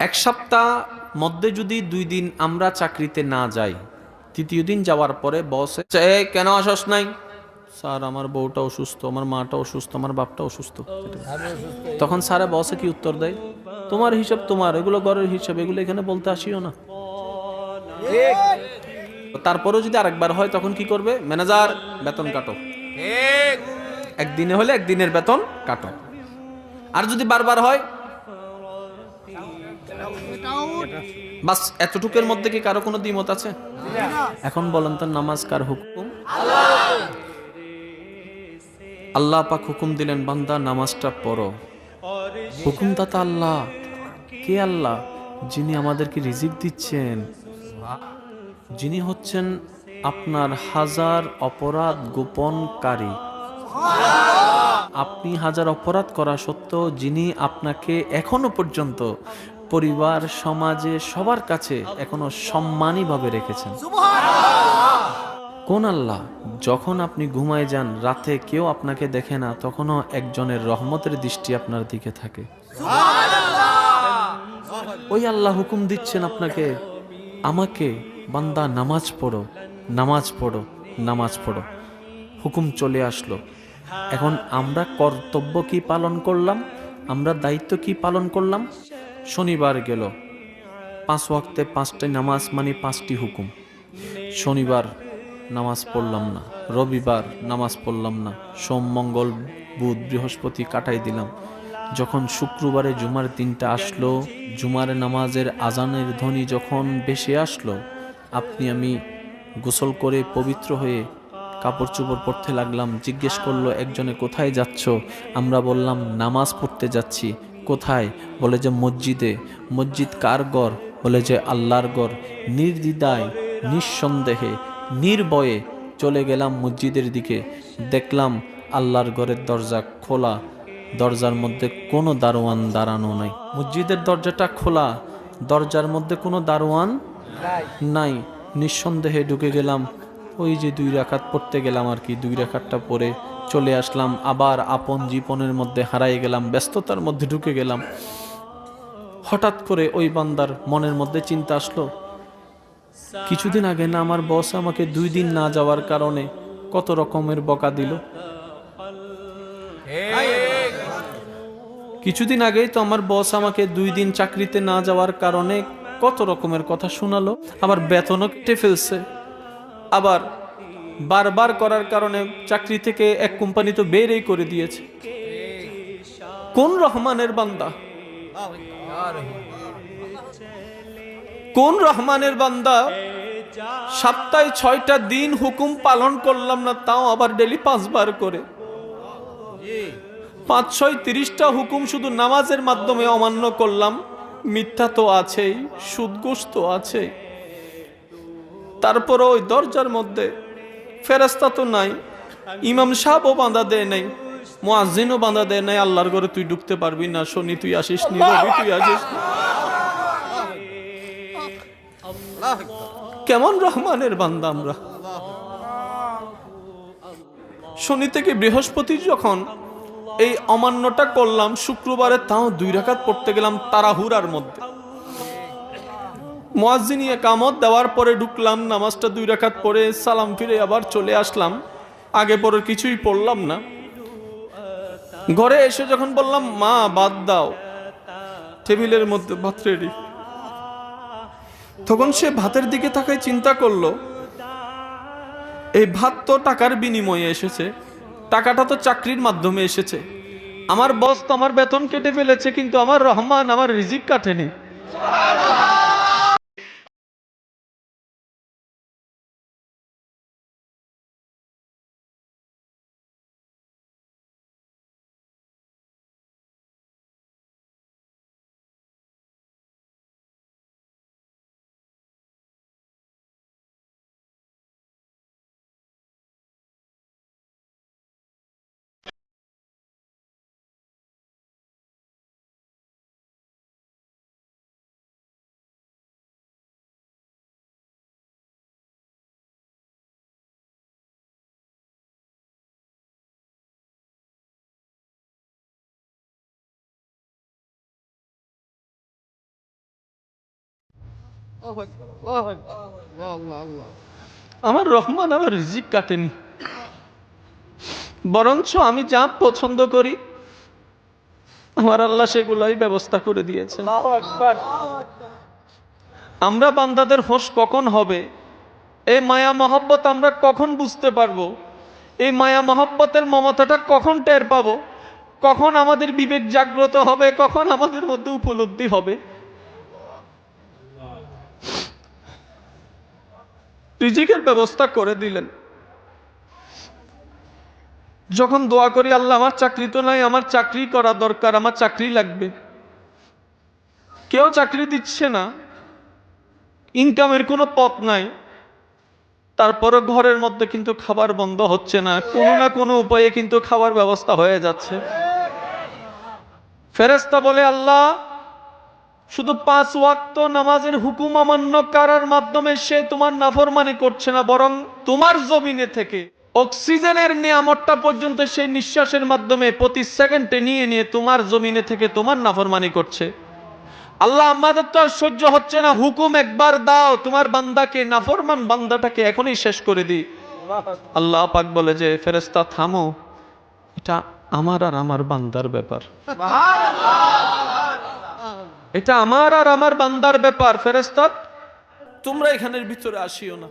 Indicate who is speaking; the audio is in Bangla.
Speaker 1: এক সপ্তাহ মধ্যে যদি 2 দিন আমরা চাকরিতে না যাই, তৃতীয় দিন যাওয়ার পরে বস কেন আসস নাই? স্যার আমার বউটা অসুস্থ, আমার মাটা অসুস্থ, আমার বাপটা অসুস্থ। তখন স্যারে বসে কি উত্তর দেয়? তোমার হিসাব তোমার, এগুলো ঘরের হিসাব, এগুলো এখানে বলতে আসিও না। তারপরেও যদি আরেকবার হয় তখন কি করবে? ম্যানেজার বেতন কাটো, একদিনে হলে একদিনের বেতন কাটো। আর যদি বারবার হয়, বাস এতটুকুর মধ্যে কি কারো কোনো দ্বিমত আছে? এখন বলেন তো, নামাজ কার হুকুম? আল্লাহ পাক হুকুম দিলেন, বান্দা নামাজটা পড়ো। হুকুমদাতা আল্লাহ। কে আল্লাহ? যিনি আমাদেরকে রিজিক দিচ্ছেন, যিনি হচ্ছেন আপনার হাজার অপরাধ গোপনকারী। আপনি হাজার অপরাধ করা সত্ত্বেও যিনি আপনাকে এখনো পর্যন্ত পরিবার, সমাজে, সবার কাছে এখনো সম্মানী ভাবে রেখেছেন। কোন আল্লাহ? যখন আপনি ঘুমায় যান, রাতে কেউ আপনাকে দেখে না, তখনও একজনের রহমতের দৃষ্টি আপনার দিকে থাকে। ওই আল্লাহ হুকুম দিচ্ছেন আপনাকে, আমাকে, বান্দা নামাজ পড়ো, নামাজ পড়ো, নামাজ পড়ো। হুকুম চলে আসলো। এখন আমরা কর্তব্য কি পালন করলাম? আমরা দায়িত্ব কি পালন করলাম? শনিবার গেল, 5 ওয়াক্তে 5টি নামাজ, মানে 5টি হুকুম। শনিবার নামাজ পড়লাম না, রবিবার নামাজ পড়লাম না, সোম, মঙ্গল, বুধ, বৃহস্পতি কাটাই দিলাম। যখন শুক্রবারে জুমার দিনটা আসলো, জুমার নামাজের আজানের ধ্বনি যখন ভেসে আসলো, আপনি আমি গোসল করে পবিত্র হয়ে কাপড় চোপড় পরতে লাগলাম। জিজ্ঞেস করলো একজনে, কোথায় যাচ্ছ? আমরা বললাম নামাজ পড়তে যাচ্ছি। কোথায়? বলে যে মসজিদে। মসজিদ কার ঘর? বলে যে আল্লাহর ঘর। নির্দ্বিধায়, নিঃসন্দেহে, নির্ভয়ে চলে গেলাম মসজিদের দিকে। দেখলাম আল্লাহর ঘরের দরজা খোলা, দরজার মধ্যে কোনো দারোয়ান দাঁড়ানো নাই। মসজিদের দরজাটা খোলা, দরজার মধ্যে কোনো দারোয়ান নাই। নিঃসন্দেহে ঢুকে গেলাম। ওই যে 2 রাকাত পড়তে গেলাম আর কি, 2 রাকাতটা পরে চলে আসলাম। আবার আপন জীবনের মধ্যে হারাই গেলাম, ব্যস্ততার মধ্যে ঢুকে গেলাম। হঠাৎ করে ওই বান্দার মনের মধ্যে চিন্তা আসলো, কিছুদিন আগে না আমার বস আমাকে 2 দিন না যাওয়ার কারণে কত রকমের বকা দিল? কিছুদিন আগেই তো আমার বস আমাকে 2 দিন চাকরিতে না যাওয়ার কারণে কত রকমের কথা শোনালো, আবার বেতনও কেটে ফেলছে, আবার বারবার করার কারণে চাকরি থেকে এক কোম্পানি তো বেরই করে দিয়েছে। কোন রহমানের বান্দা? কোন রহমানের বান্দা? সপ্তাহে 6টা দিন হুকুম পালন করলাম না, তাও আবার ডেলি 5 বার করে। 5, 6, 30টা হুকুম শুধু নামাজের মাধ্যমে অমান্য করলাম। মিথ্যা তো আছেই, সুদঘুষ তো আছেই। তারপরে ওই দরজার মধ্যে ফেরেশতা তো নাই, ইমাম সাহেবও বাঁধা দেয় নাই, মুয়াজ্জিনও বাঁধা দেয় নাই, আল্লাহর ঘরে তুই ঢুকতে পারবি না, শনি তুই আসিস নি, রবি তুই আসিস নি। কেমন রহমানের বান্দা আমরা! শনি থেকে বৃহস্পতি যখন এই অমান্যটা করলাম, শুক্রবারে তাও 2 রাকাত পড়তে গেলাম তাড়াহুড়ার মধ্যে। মুয়াজ্জিন ইকামত দেওয়ার পরে ঢুকলাম, নামাজটা 2 রাকাত পড়ে সালাম ফিরে আবার চলে আসলাম। আগে পরে কিছুই পড়লাম না। ঘরে এসে যখন বললাম মা ভাত দাও, টেবিলের মধ্যে ভাত রেডি, তখন সে ভাতের দিকে তাকায় চিন্তা করলো, এই ভাত তো টাকার বিনিময়ে এসেছে, টাকাটা তো চাকরির মাধ্যমে এসেছে। আমার বস তো আমার বেতন কেটে ফেলেছে, কিন্তু আমার রহমান আমার রিজিক কাটেনি। আমার রহমান আমার রিজিক কাটেনি, বরঞ্চ আমি যা পছন্দ করি আমার আল্লাহ সেগুলাই ব্যবস্থা করে দিয়েছে। আমরা বান্দাদের হোশ কখন হবে, এই মায়া মহব্বত আমরা কখন বুঝতে পারবো, এই মায়া মহব্বতের মমতাটা কখন টের পাবো, কখন আমাদের বিবেক জাগ্রত হবে, কখন আমাদের মধ্যে উপলব্ধি হবে? রিজিকের ব্যবস্থা করে দিলেন। যখন দোয়া করি আল্লাহ আমার চাকরি তো নাই, আমার চাকরি করা দরকার, আমার চাকরি লাগবে, কেউ চাকরি দিচ্ছে না, ইনকামের কোনো পথ নাই, তারপরে ঘরের মধ্যে কিন্তু খাবার বন্ধ হচ্ছে না, কোনো না কোনো উপায়ে কিন্তু খাবার ব্যবস্থা হয়ে যাচ্ছে। ফেরেশতা বলে আল্লাহ শুধু 5 ওয়াক্ত নামাজের হুকুম অমান্য করার মাধ্যমে সে তোমার নাফরমানি করছে না, বরং তোমার জমিনে থেকে অক্সিজেনের নিয়ামতটা পর্যন্ত সেই নিঃশ্বাসের মাধ্যমে প্রতি সেকেন্ডে নিয়ে নিয়ে তোমার জমিনে থেকে তোমার নাফরমানি করছে। আল্লাহ আমাদের তো আর সহ্য হচ্ছে না, হুকুম একবার দাও তোমার বান্দাকে, নাফরমান বান্দাটাকে এখনই শেষ করে দিই। আল্লাহ পাক বলে যে ফেরেশতা থামো, এটা আমার আর আমার বান্দার ব্যাপার, এটা আমার আর আমার বান্দার ব্যাপার। ফেরেশতা তোমরা এখানের ভিতরে আসিও না।